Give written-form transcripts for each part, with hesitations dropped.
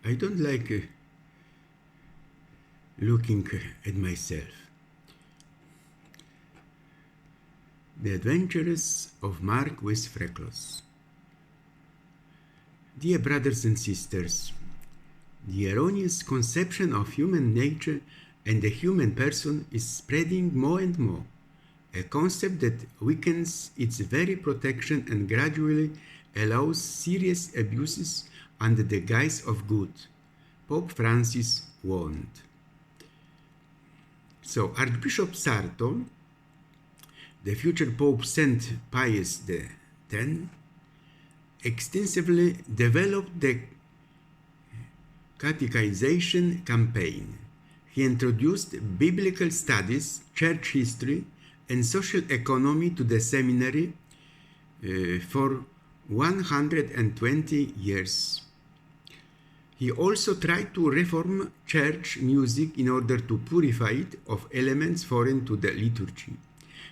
I don't like looking at myself. The Adventures of Marquis Freckles. Dear brothers and sisters, the erroneous conception of human nature and the human person is spreading more and more, a concept that weakens its very protection and gradually allows serious abuses under the guise of good. Pope Francis warned. So Archbishop Sarto, the future Pope Saint Pius X, extensively developed the catechization campaign. He introduced biblical studies, church history, and social economy to the seminary for 120 years. He also tried to reform church music in order to purify it of elements foreign to the liturgy.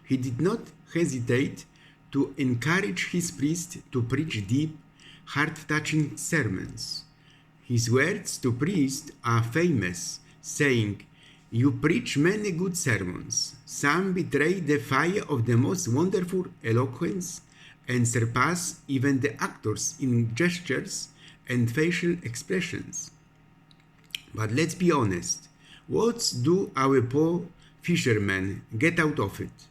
He did not hesitate to encourage his priests to preach deep, heart-touching sermons. His words to priests are famous, saying, "You preach many good sermons. Some betray the fire of the most wonderful eloquence and surpass even the actors in gestures and facial expressions. But let's be honest, what do our poor fishermen get out of it?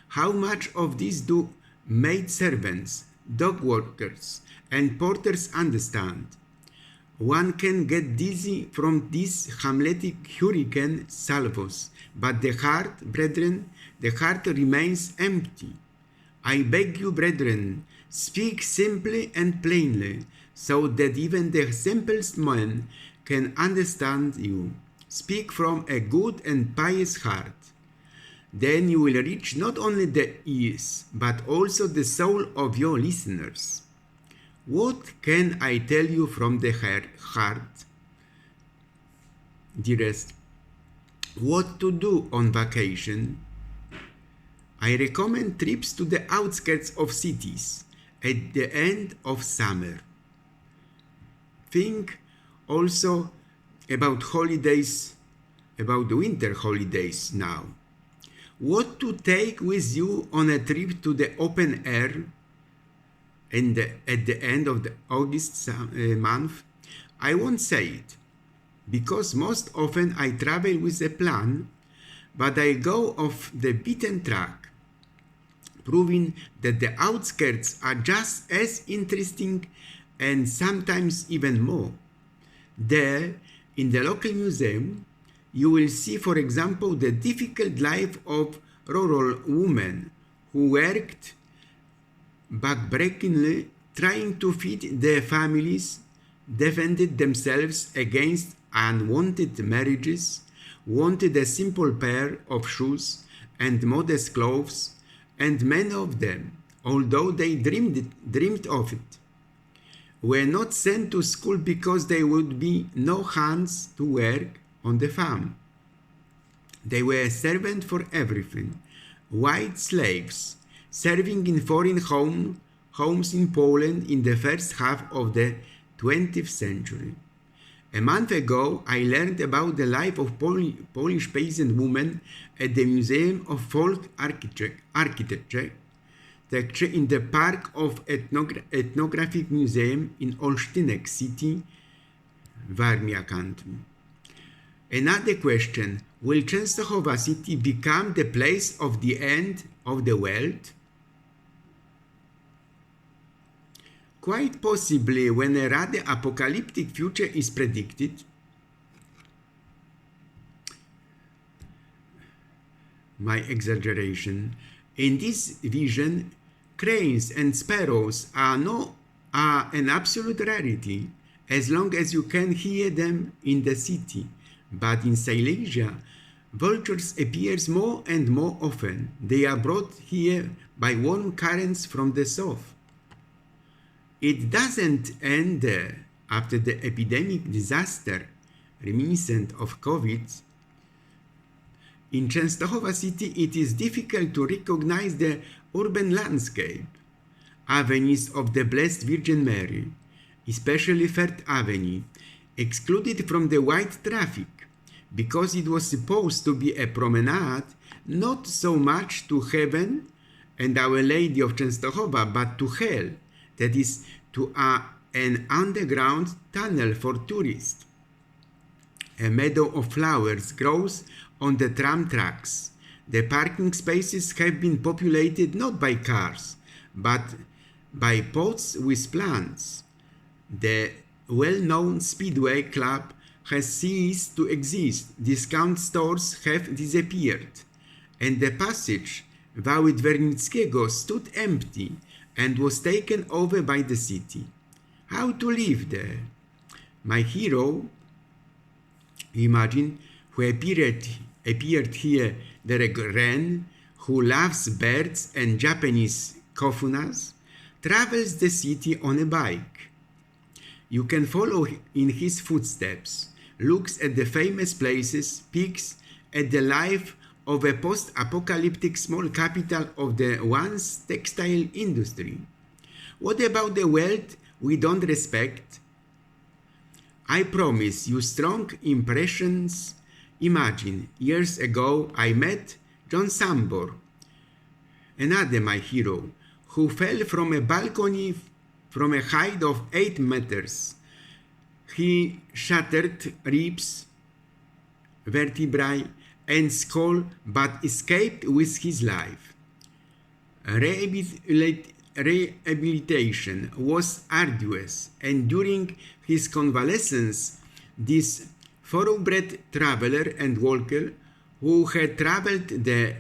How much of this do maidservants, dog workers, and porters understand? One can get dizzy from these Hamletic hurricane salvos, but the heart, brethren, the heart remains empty. I beg you, brethren, speak simply and plainly, so that even the simplest man can understand you. Speak from a good and pious heart. Then you will reach not only the ears, but also the soul of your listeners. What can I tell you from the heart? Dearest, what to do on vacation? I recommend trips to the outskirts of cities at the end of summer. Think also about holidays, about the winter holidays now. What to take with you on a trip to the open air and at the end of the August month? I won't say it, because most often I travel with a plan, but I go off the beaten track, proving that the outskirts are just as interesting and sometimes even more. There, in the local museum, you will see, for example, the difficult life of rural women who worked backbreakingly trying to feed their families, defended themselves against unwanted marriages, wanted a simple pair of shoes and modest clothes, and many of them, although they dreamed of it, were not sent to school because there would be no hands to work on the farm. They were a servant for everything, white slaves, serving in foreign homes in Poland in the first half of the 20th century. A month ago, I learned about the life of Polish peasant women at the Museum of Folk Architecture in the Park of Ethnographic Museum in Olsztynek City, Warmia country. Another question, will Częstochowa city become the place of the end of the world? Quite possibly, when a rather apocalyptic future is predicted. My exaggeration. In this vision, cranes and sparrows are an absolute rarity as long as you can hear them in the city. But in Silesia, vultures appear more and more often. They are brought here by warm currents from the south. It doesn't end there. After the epidemic disaster reminiscent of COVID, in Częstochowa city it is difficult to recognize the urban landscape. Avenues of the Blessed Virgin Mary, especially Third Avenue, excluded from the white traffic because it was supposed to be a promenade not so much to heaven and Our Lady of Częstochowa, but to hell, that is, to an underground tunnel for tourists. A meadow of flowers grows on the tram tracks. The parking spaces have been populated not by cars, but by pots with plants. The well-known Speedway Club has ceased to exist. Discount stores have disappeared, and the passage Wałęsa Wernickiego stood empty and was taken over by the city. How to live there? My hero, imagine, who appeared here, Derek Ren, who loves birds and Japanese kofunas, travels the city on a bike. You can follow in his footsteps, looks at the famous places, peeks at the life of a post-apocalyptic small capital of the once textile industry. What about the world we don't respect? I promise you strong impressions. Imagine, years ago I met John Sambor, another my hero, who fell from a balcony from a height of 8 meters. He shattered ribs, vertebrae, and skull, but escaped with his life. Rehabilitation was arduous, and during his convalescence, this thoroughbred traveler and walker, who had traveled the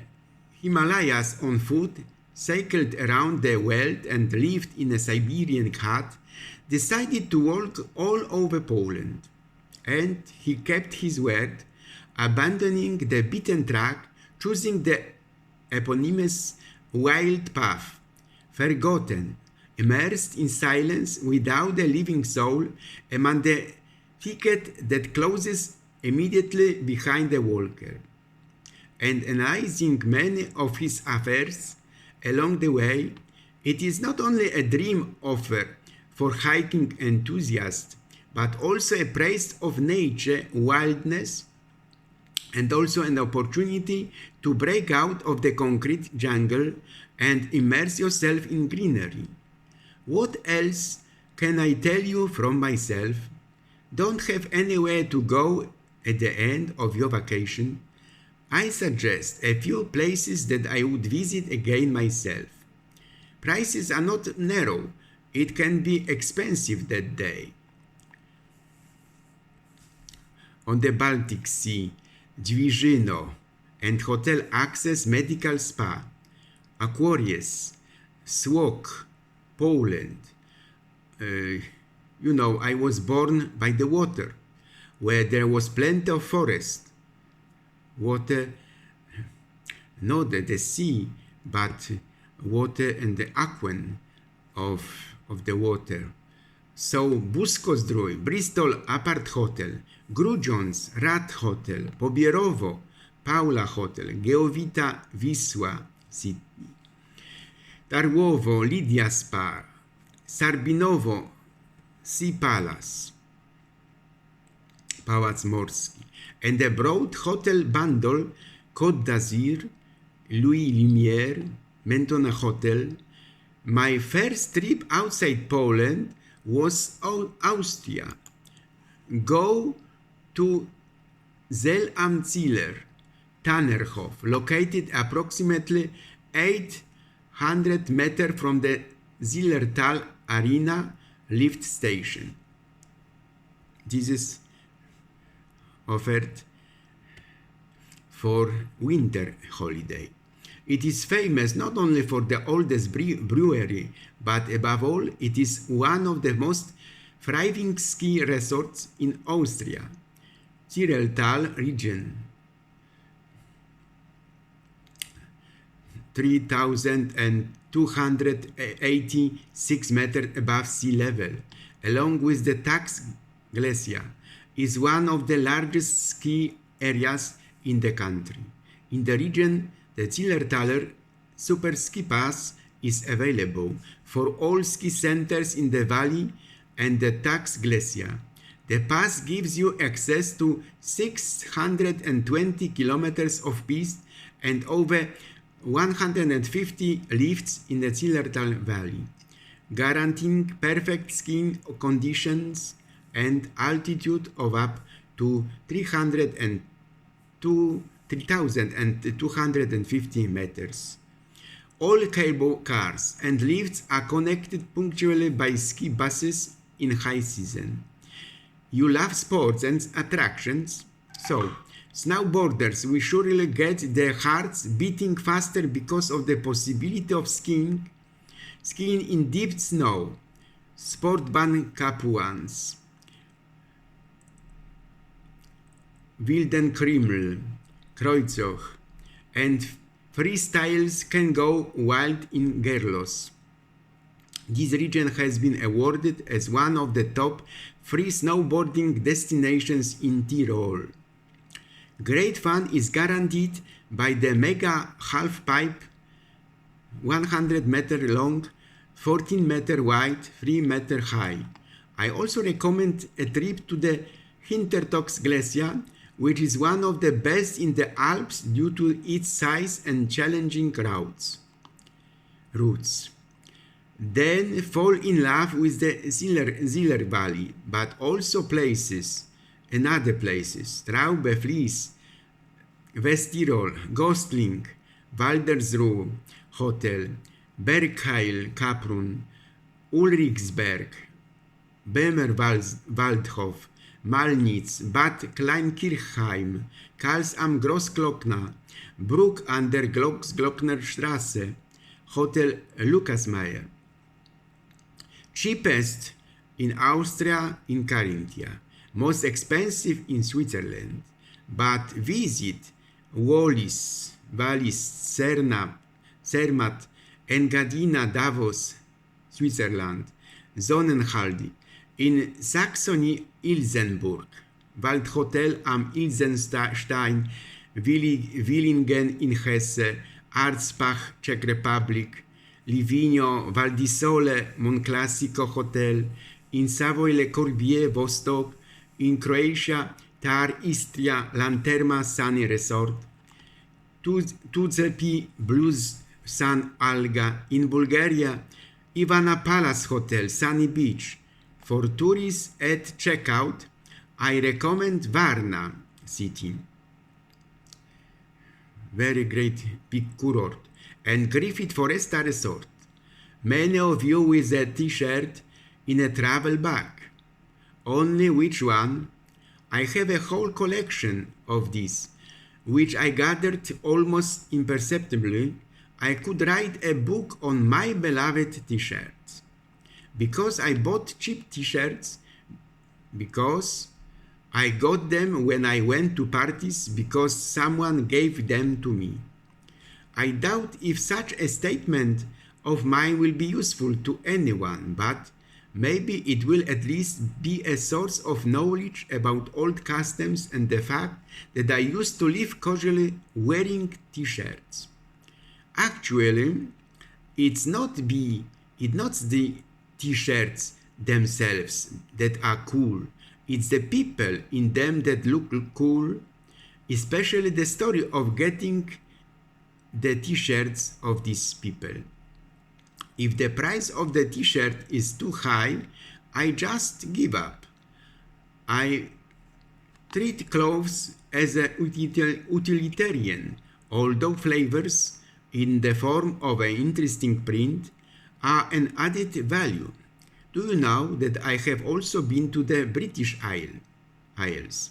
Himalayas on foot, cycled around the world, and lived in a Siberian hut, decided to walk all over Poland. And he kept his word, abandoning the beaten track, choosing the eponymous wild path, forgotten, immersed in silence without a living soul among the thicket that closes immediately behind the walker. And analyzing many of his affairs along the way, it is not only a dream offer for hiking enthusiasts, but also a praise of nature, wildness, and also an opportunity to break out of the concrete jungle and immerse yourself in greenery. What else can I tell you from myself? Don't have anywhere to go at the end of your vacation? I suggest a few places that I would visit again myself. Prices are not narrow. It can be expensive that day. On the Baltic Sea, Dźwiżyno and Hotel Access Medical Spa, Aquarius, Swok, Poland. I was born by the water, where there was plenty of forest. Water, not the sea, but water and the aquen of the water. So Busko-Zdrój, Bristol Apart Hotel, Grudziądz Rad Hotel, Pobierowo Paula Hotel, Geowita Wisła City, Darłowo Lidia Spa, Sarbinowo Sea Palace, Pałac Morski, and the Broad Hotel Bandol, Côte d'Azur, Louis Lumière, Mentona Hotel. My first trip outside Poland was Austria. Go to Zell-am-Ziller, Tannerhof, located approximately 800 meters from the Zillertal Arena lift station. This is offered for winter holiday. It is famous not only for the oldest brewery, but above all, it is one of the most thriving ski resorts in Austria, Zillertal region. 3,286 meters above sea level, along with the Tax Glacier, is one of the largest ski areas in the country. In the region, the Zillertaler Super Ski Pass is available for all ski centers in the valley and the Tax Glacier. The pass gives you access to 620 kilometers of piste and over 150 lifts in the Zillertal Valley, guaranteeing perfect skiing conditions and altitude of up to 3,250 meters. All cable cars and lifts are connected punctually by ski buses in high season. You love sports and attractions, so snowboarders will surely get their hearts beating faster because of the possibility of skiing in deep snow. Sportbahn Capuans, Wildenkrimmel, Kreuzach, and freestyles can go wild in Gerlos. This region has been awarded as one of the top free snowboarding destinations in Tyrol. Great fun is guaranteed by the mega half-pipe, 100 meter long, 14 meter wide, 3 meter high. I also recommend a trip to the Hintertox Glacier, which is one of the best in the Alps due to its size and challenging routes. Then fall in love with the Ziller Valley, but also other places, Traube, Vlies, West Tyrol, Gostling, Waldersruhe Hotel, Bergheil, Kaprun, Ulrichsberg, Bremerwaldhof, Malnitz, Bad Kleinkirchheim, Karls am Großglockner, Bruck an der Glockner Straße, Hotel Lukasmeier. Cheapest in Austria in Carinthia, most expensive in Switzerland, but visit Wallis, Zermatt, Engadina, Davos, Switzerland, Sonnenhalde, in Saxony-Ilsenburg, Waldhotel am Ilsenstein, Willingen in Hesse, Arzbach, Czech Republic, Livigno, Valdisole, Monclassico Hotel, in Savoy Le Corbier, Vostok, in Croatia, Tar Istria, Lanterma Sunny Resort, Tuzepi Blues San Alga, in Bulgaria, Ivana Palace Hotel, Sunny Beach. For tourists at checkout, I recommend Varna city, very great big kurort, and Griffith Foresta Resort. Many of you with a t-shirt in a travel bag. Only which one? I have a whole collection of these, which I gathered almost imperceptibly. I could write a book on my beloved t-shirts. Because I bought cheap t-shirts, because I got them when I went to parties, because someone gave them to me. I doubt if such a statement of mine will be useful to anyone, but maybe it will at least be a source of knowledge about old customs and the fact that I used to live casually wearing t-shirts. Actually, it's not the t-shirts themselves that are cool. It's the people in them that look cool, especially the story of getting the t-shirts of these people. If the price of the t-shirt is too high, I just give up. I treat clothes as a utilitarian, although flavors in the form of an interesting print are an added value. Do you know that I have also been to the British Isles,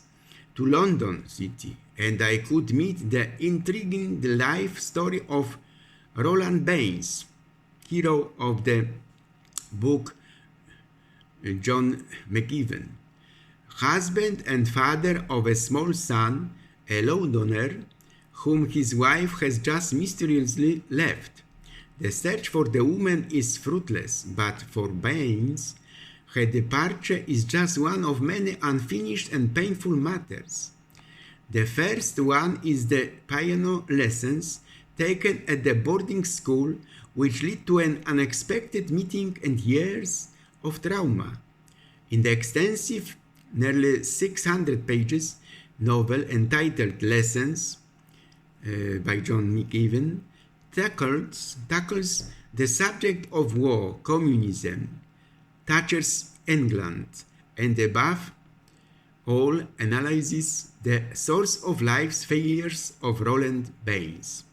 to London City, and I could meet the intriguing life story of Roland Baines, hero of the book John McEwan, husband and father of a small son, a Londoner, whom his wife has just mysteriously left. The search for the woman is fruitless, but for Baines, her departure is just one of many unfinished and painful matters. The first one is the piano lessons taken at the boarding school, which lead to an unexpected meeting and years of trauma. In the extensive nearly 600 pages novel entitled Lessons by John McEwan tackles the subject of war, communism, Thatcher's England, and above all analyzes the source of life's failures of Roland Baines.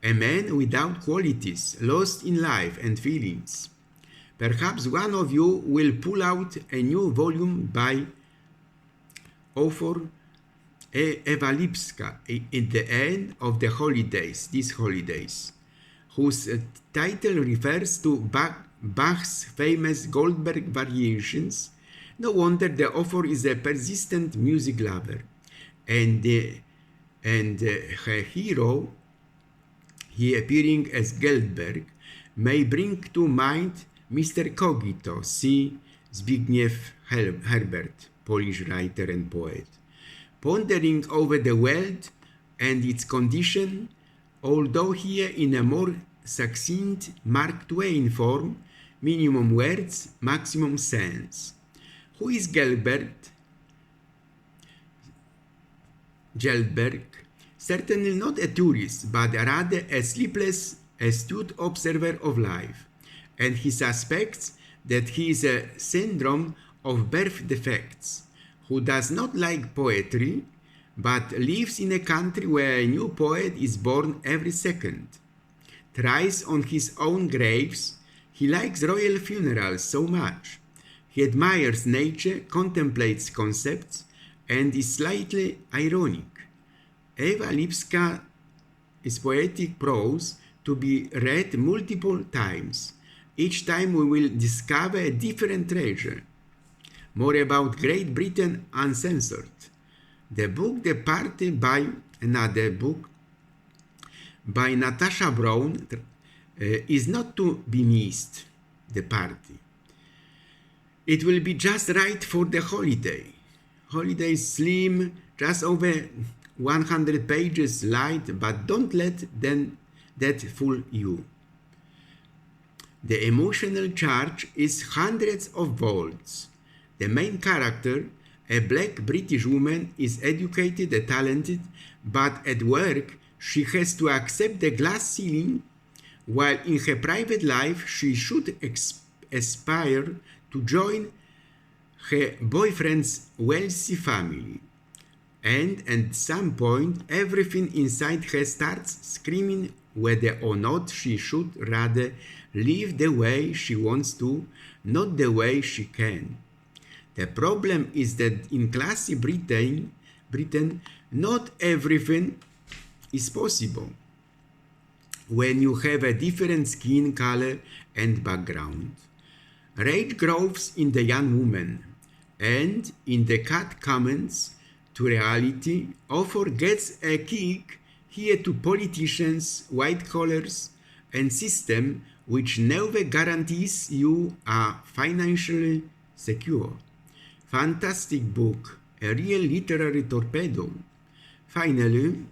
A man without qualities, lost in life and feelings. Perhaps one of you will pull out a new volume by author Eva Lipska at the end of the holidays, these holidays, whose title refers to Bach's famous Goldberg variations. No wonder the author is a persistent music lover, and her hero, he appearing as Goldberg, may bring to mind Mr. Cogito, see Zbigniew Herbert, Polish writer and poet, pondering over the world and its condition, although here in a more succinct Mark Twain form, minimum words, maximum sense. Who is Goldberg? Certainly not a tourist, but rather a sleepless, astute observer of life, and he suspects that he is a syndrome of birth defects, who does not like poetry, but lives in a country where a new poet is born every second. Thrice on his own graves, he likes royal funerals so much. He admires nature, contemplates concepts, and is slightly ironic. Eva Lipska is poetic prose to be read multiple times. Each time we will discover a different treasure. More about Great Britain Uncensored. The book The Party by another book by Natasha Brown is not to be missed. The Party. It will be just right for the holiday. Holiday is slim, just over 100 pages light, but don't let that fool you. The emotional charge is hundreds of volts. The main character, a black British woman, is educated and talented, but at work she has to accept the glass ceiling, while in her private life she should aspire to join her boyfriend's wealthy family. And at some point, everything inside her starts screaming whether or not she should rather live the way she wants to, not the way she can. The problem is that in classy Britain, not everything is possible. When you have a different skin color and background, rage grows in the young woman, and in the cut comments to reality, author gets a kick here to politicians, white collars, and system which never guarantees you are financially secure. Fantastic book, a real literary torpedo. Finally,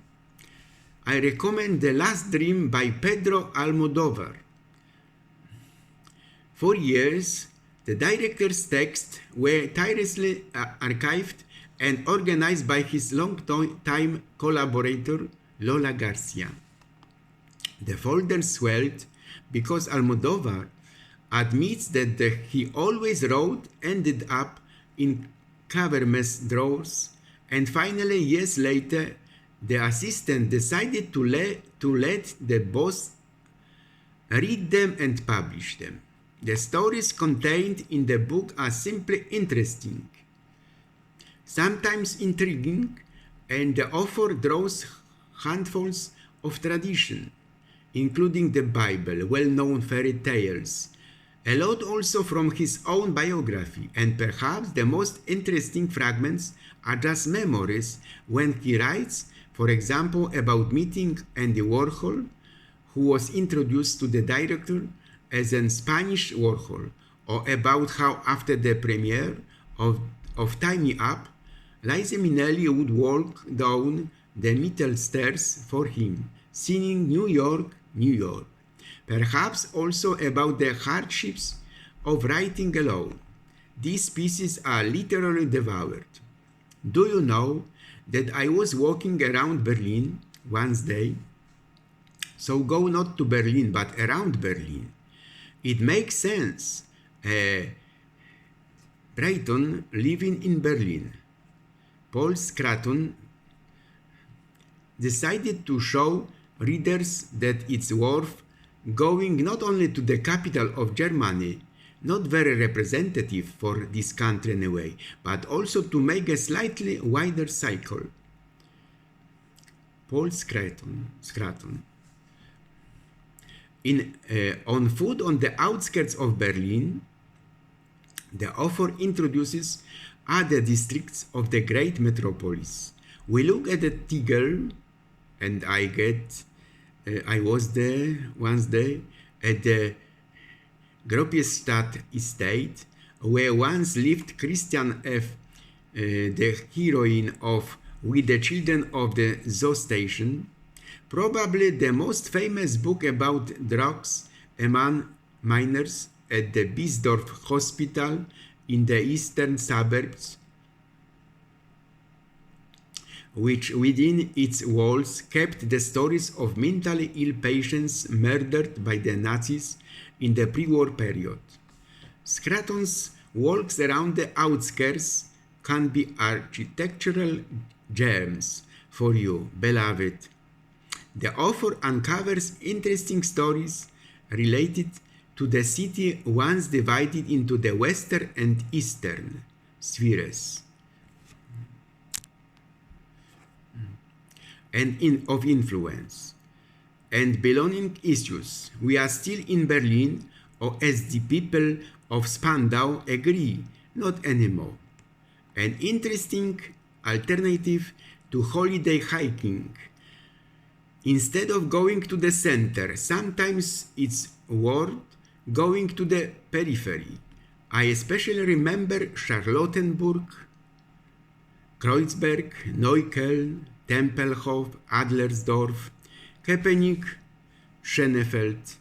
I recommend The Last Dream by Pedro Almodovar. For years, the director's texts were tirelessly archived and organized by his long-time collaborator, Lola Garcia. The folder swelled because Almodovar admits that he always wrote ended up in cover mess drawers, and finally, years later, the assistant decided to let the boss read them and publish them. The stories contained in the book are simply interesting, sometimes intriguing, and the author draws handfuls of tradition, including the Bible, well-known fairy tales, a lot also from his own biography, and perhaps the most interesting fragments are just memories when he writes, for example, about meeting Andy Warhol, who was introduced to the director as a Spanish Warhol, or about how after the premiere of Tie Me Up, Liza Minnelli would walk down the metal stairs for him, singing New York, New York. Perhaps also about the hardships of writing alone. These pieces are literally devoured. Do you know that I was walking around Berlin one day? So go not to Berlin, but around Berlin. It makes sense. Brighton living in Berlin. Paul Scraton decided to show readers that it's worth going not only to the capital of Germany, not very representative for this country in a way, but also to make a slightly wider cycle. Paul Scraton. On food on the outskirts of Berlin, the author introduces other districts of the great metropolis. We look at the Tegel, and I was there once day at the Gropiusstadt estate, where once lived Christian F., the heroine of With the Children of the Zoo Station, probably the most famous book about drugs among minors at the Biesdorf Hospital in the eastern suburbs, which within its walls kept the stories of mentally ill patients murdered by the Nazis in the pre-war period. Scraton's walks around the outskirts can be architectural gems for you, beloved. The author uncovers interesting stories related to the city once divided into the western and eastern spheres and of influence and belonging issues. We are still in Berlin, or as the people of Spandau agree, not anymore. An interesting alternative to holiday hiking. Instead of going to the center, sometimes it's worth going to the periphery. I especially remember Charlottenburg, Kreuzberg, Neukölln, Tempelhof, Adlersdorf, Köpenick, Schönefeld.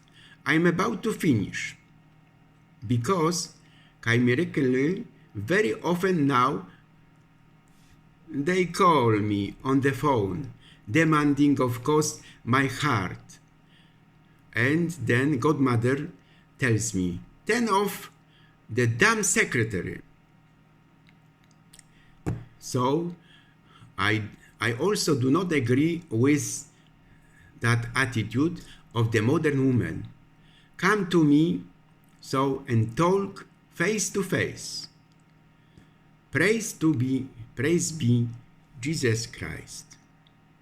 I'm about to finish, because, chimerically, very often now they call me on the phone, demanding, of course, my heart. And then Godmother tells me, turn off the damn secretary. So I also do not agree with that attitude of the modern woman. Come to me and talk face to face. Praise be Jesus Christ.